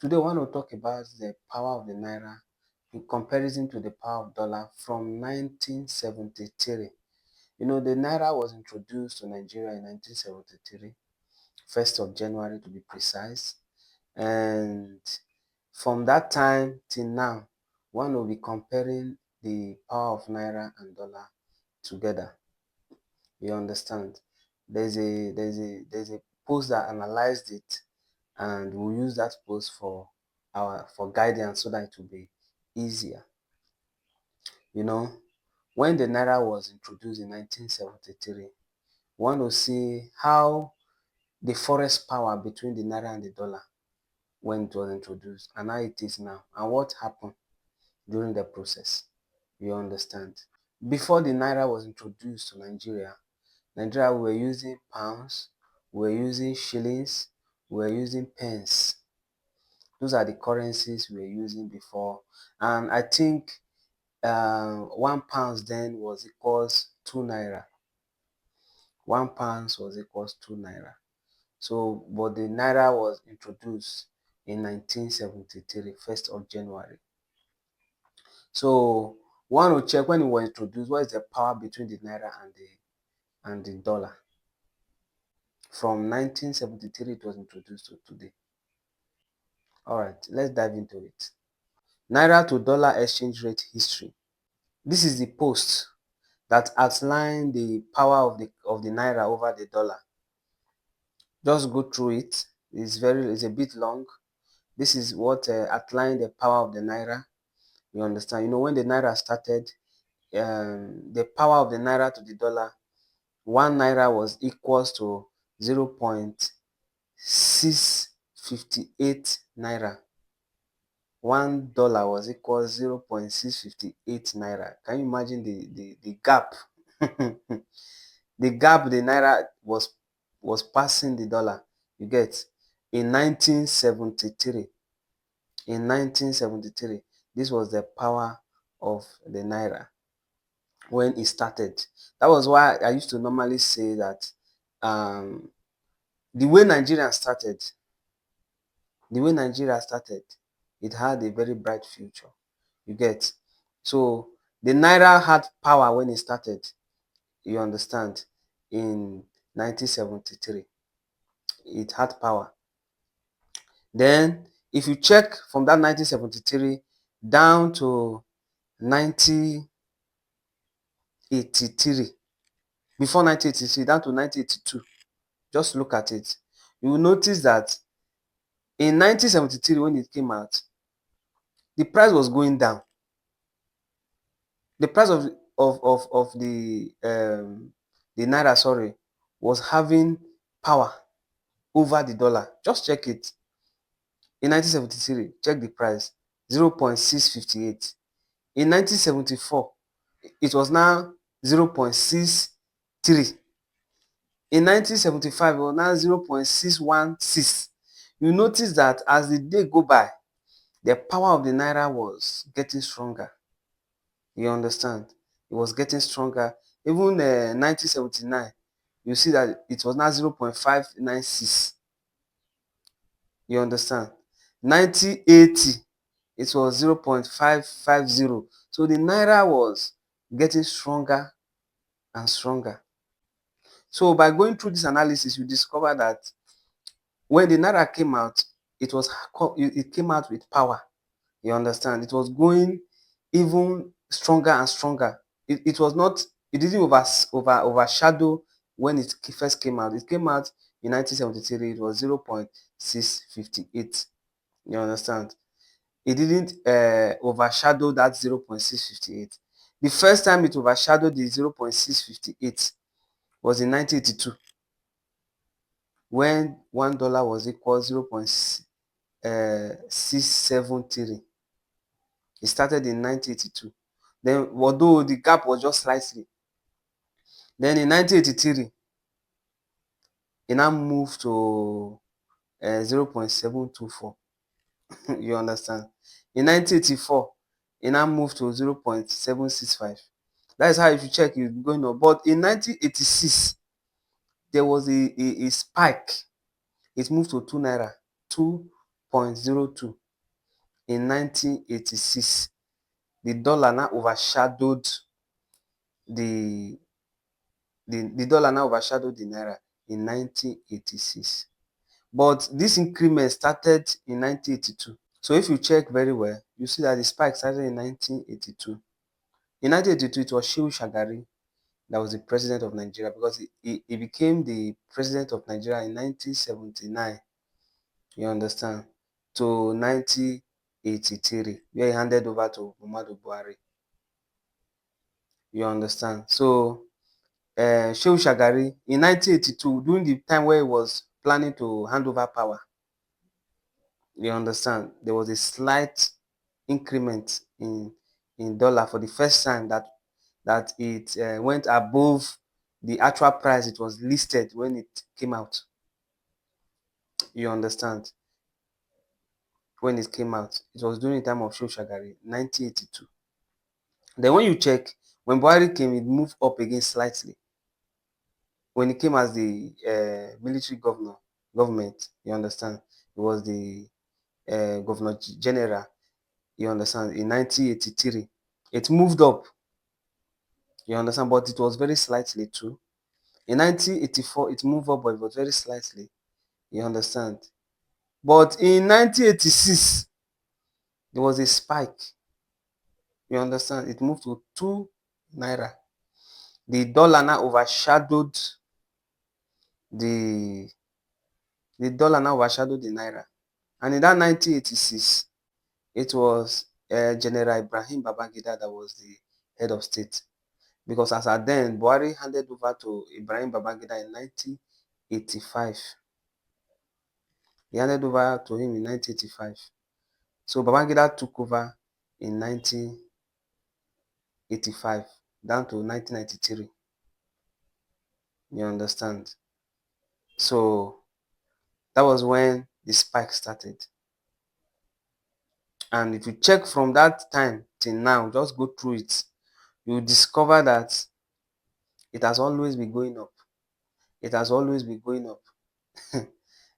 Today, I want to talk about the power of the naira in comparison to the power of dollar from 1973. The naira was introduced to Nigeria in 1973, 1st of January to be precise. And from that time till now, one will be comparing the power of naira and dollar together. You understand? There's a post that analyzed it, and we'll use that post for guidance so that it will be easier. You know, when the naira was introduced in 1973, one will see how the forest power between the naira and the dollar when it was introduced and how it is now and what happened during the process. You understand? Before the naira was introduced to Nigeria we were using pounds, we were using shillings, we were using pence. Those are the currencies we were using before. And I think 1 pound then was equals 2 naira. 1 pound was equals 2 naira. So, but the naira was introduced in 1973, 1st of January. So, one will check when it was introduced, what is the power between the naira and the dollar? From 1973 it was introduced to today. All right, let's dive into it. Naira to dollar exchange rate history. This is the post that outline the power of the naira over the dollar. Just go through it. It's a bit long. This is what outline the power of the naira. You understand? When the naira started, the power of the naira to the dollar, 1 naira was equals to 0.658 naira. $1 was equals 0.658 naira. Can you imagine the gap? The gap the naira was passing the dollar, you get, in 1973. In 1973, this was the power of the naira when it started. That was why I used to normally say that the way Nigeria started, it had a very bright future. You get? So the naira had power when it started. You understand? In 1973, it had power. Then, if you check from that 1973 down to 1983, before 1983 down to 1982, just look at it. You will notice that in 1973 when it came out, the price was going down. The price of the naira, sorry, was having power over the dollar. Just check it. In 1973, check the price, 0.658. In 1974, it was now 0.63. In 1975, it was now 0.616. You notice that as the day go by, the power of the naira was getting stronger. You understand? It was getting stronger. Even 1979, you see that it was now 0.596. You understand? 1980, it was 0.550. So the naira was getting stronger and stronger. So by going through this analysis, you discover that when the naira came out, it came out with power. You understand? It was going even stronger and stronger. It didn't overshadow when it first came out. It came out in 1973, it was 0.658. You understand? It didn't overshadow that 0.658. The first time it overshadowed the 0.658 was in 1982, when $1 was equal 0.673. It started in 1982. Then, although the gap was just slightly, then in 1983, it now moved to 0.724. You understand? In 1984, it now moved to 0.765. That is how, if you check, it's going up. But in 1986, there was a spike. It moved to 2 naira, 0.02 in 1986. The dollar now overshadowed the the dollar now overshadowed the naira in 1986. But this increment started in 1982. So if you check very well, you see that the spike started in 1982. In 1982, it was Shehu Shagari that was the president of Nigeria, because he became the president of Nigeria in 1979, you understand, to 1983, where he handed over to Muhammadu Buhari. You understand? So Shehu Shagari in 1982, during the time where he was planning to hand over power, you understand, there was a slight increment in dollar for the first time that it went above the actual price it was listed when it came out. You understand? When it came out, it was during the time of Shehu Shagari, 1982. Then when you check, when Buhari came, it moved up again slightly. When he came as the military government, you understand, it was the governor general, you understand, in 1983. It moved up, you understand, but it was very slightly too. In 1984, it moved up, but it was very slightly, you understand. But in 1986, there was a spike, you understand. It moved to 2 naira. The dollar now overshadowed the naira. And in that 1986, it was General Ibrahim Babangida that was the head of state. Because as at then, Buhari handed over to Ibrahim Babangida in 1985. He handed over to him in 1985. So Babangida took over in 1985 down to 1993. You understand? So that was when the spike started. And if you check from that time till now, just go through it, you discover that it has always been going up. It has always been going up.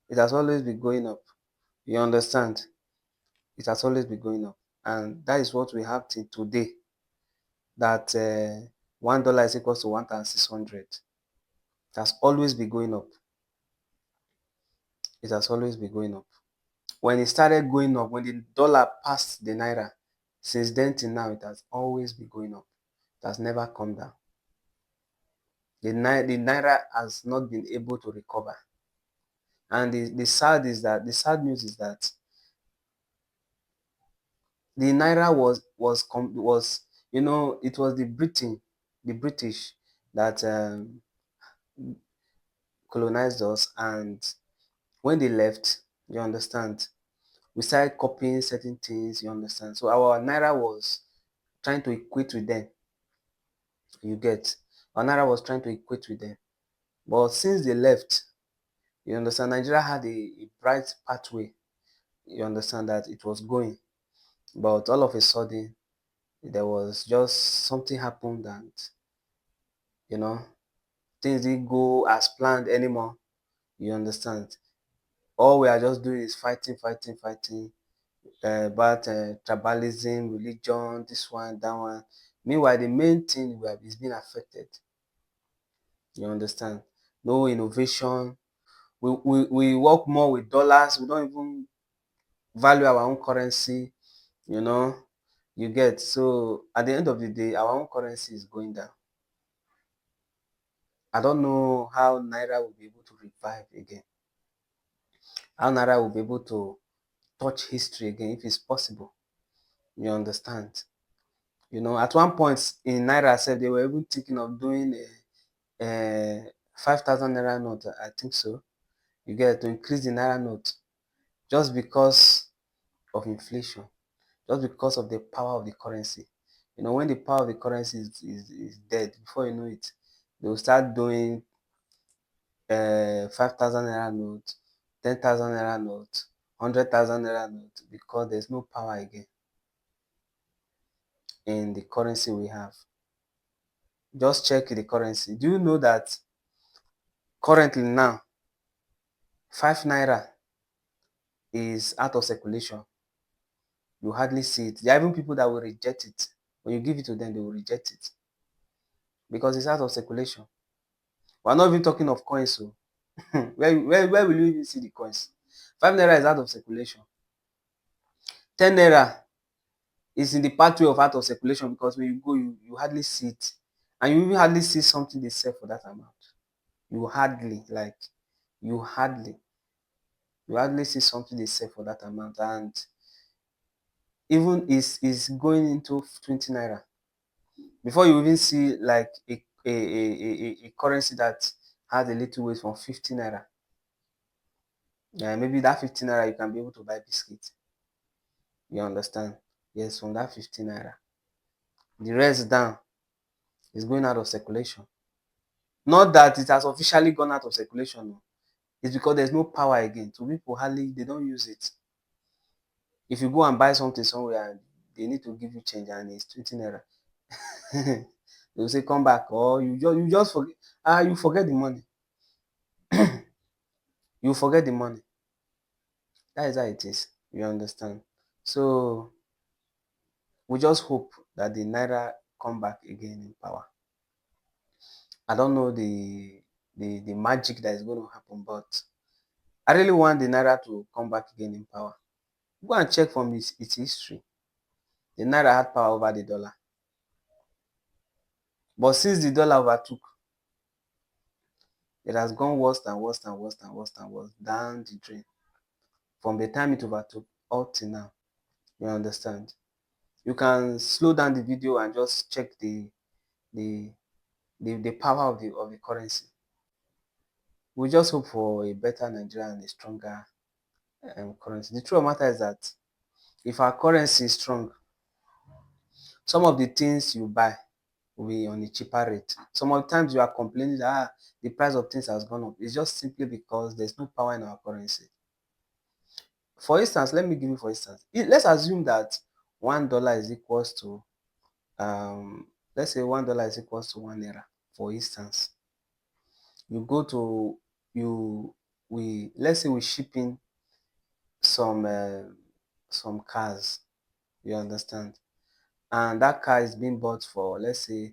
It has always been going up. You understand? It has always been going up. And that is what we have till today. That $1 is equal to 1,600. It has always been going up. It has always been going up. When it started going up, when the dollar passed the naira, since then till now, it has always been going up. It has never come down. The naira has not been able to recover. And the sad news is that the naira was it was the British that colonized us, and when they left, you understand, we started copying certain things, you understand. So our naira was trying to equate with them. You get, our naira was trying to equate with them. But since they left, you understand, Nigeria had a bright pathway. You understand that it was going, but all of a sudden there was just something happened, and you know things didn't go as planned anymore. You understand? All we are just doing is fighting, about tribalism, religion, this one, that one. Meanwhile, the main thing is being affected. You understand? No innovation. We work more with dollars. We don't even value our own currency. You know, you get. So at the end of the day, our own currency is going down. I don't know how Naira will be able to revive again. How Naira will be able to touch history again, if it's possible. You understand? At one point in Naira said they were even thinking of doing a 5,000 Naira note, I think so. You get, to increase the Naira note just because of inflation, just because of the power of the currency. When the power of the currency is dead, before you know it, they will start doing 5,000 Naira note, 10,000 Naira note, 100,000 Naira note, because there's no power again in the currency we have. Just check the currency. Do you know that currently now, 5 Naira is out of circulation. You hardly see it. There are even people that will reject it. When you give it to them, they will reject it because it's out of circulation. We're not even talking of coins. So where will you even see the coins? 5 naira is out of circulation. 10 naira is in the pathway of out of circulation because when you go, you hardly see it. And you even hardly see something they sell for that amount. You hardly, like, you hardly, you hardly see something they sell for that amount. And even is going into 20 naira before you even see like a currency that has a little weight from 50 naira. Yeah, maybe that 50 naira you can be able to buy biscuit. You understand? Yes, from that 50 naira. The rest down is going out of circulation. Not that it has officially gone out of circulation. No. It's because there's no power again. So people hardly, they don't use it. If you go and buy something somewhere and they need to give you change and it's 20 naira, they will say come back, or you just forget. You forget the money. You forget the money. That is how it is. You understand? So we just hope that the naira come back again in power. I don't know the magic that is going to happen, but I really want the naira to come back again in power. Go and check from its history. The naira had power over the dollar. But since the dollar overtook, it has gone worse and worse and worse and worse and worse down the drain. From the time it overtook up till now. You understand? You can slow down the video and just check the the power of the currency. We just hope for a better Nigeria and a stronger currency. The truth of the matter is that if our currency is strong, some of the things you buy will be on a cheaper rate. Some of the times you are complaining that the price of things has gone up. It's just simply because there's no power in our currency. For instance, let me give you for instance. Let's assume that $1 is equals to let's say $1 is equals to 1 naira. For instance, you go to let's say we ship in some cars. You understand? And that car is being bought for, let's say,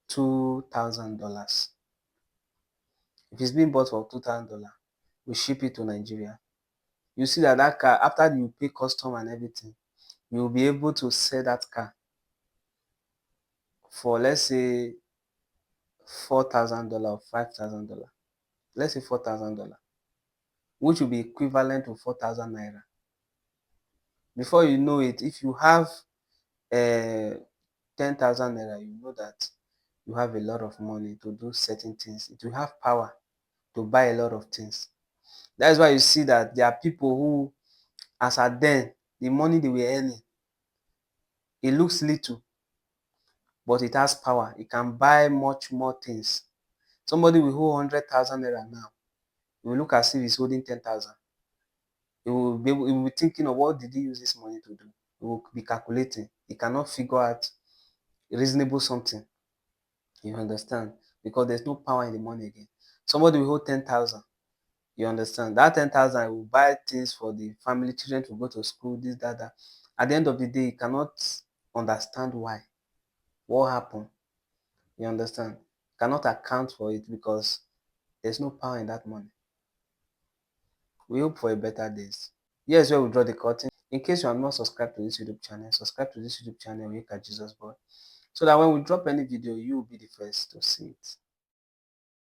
$2,000. If it's being bought for $2,000, we ship it to Nigeria. You see that car, after you pay custom and everything, you'll be able to sell that car for, let's say, $4,000 or $5,000. Let's say $4,000, which will be equivalent to 4,000 naira. Before you know it, if you have 10,000 naira, you know that you have a lot of money to do certain things. It will have power to buy a lot of things. That's why you see that there are people who, as at then, the money they were earning, it looks little, but it has power. It can buy much more things. Somebody will hold 100,000 naira now. He will look as if he's holding 10,000. He will be thinking of what did he use this money to do. He will be calculating. He cannot figure out reasonable something. You understand? Because there's no power in the money again. Somebody will hold 10,000. You understand? That 10,000 will buy things for the family, children to go to school, this, that, that. At the end of the day, you cannot understand why. What happened? You understand? Cannot account for it because there's no power in that money. We hope for a better days. Here's where we draw the curtain. In case you are not subscribed to this YouTube channel, subscribe to this YouTube channel, Wake at Jesus Boy, so that when we drop any video, you will be the first to see it.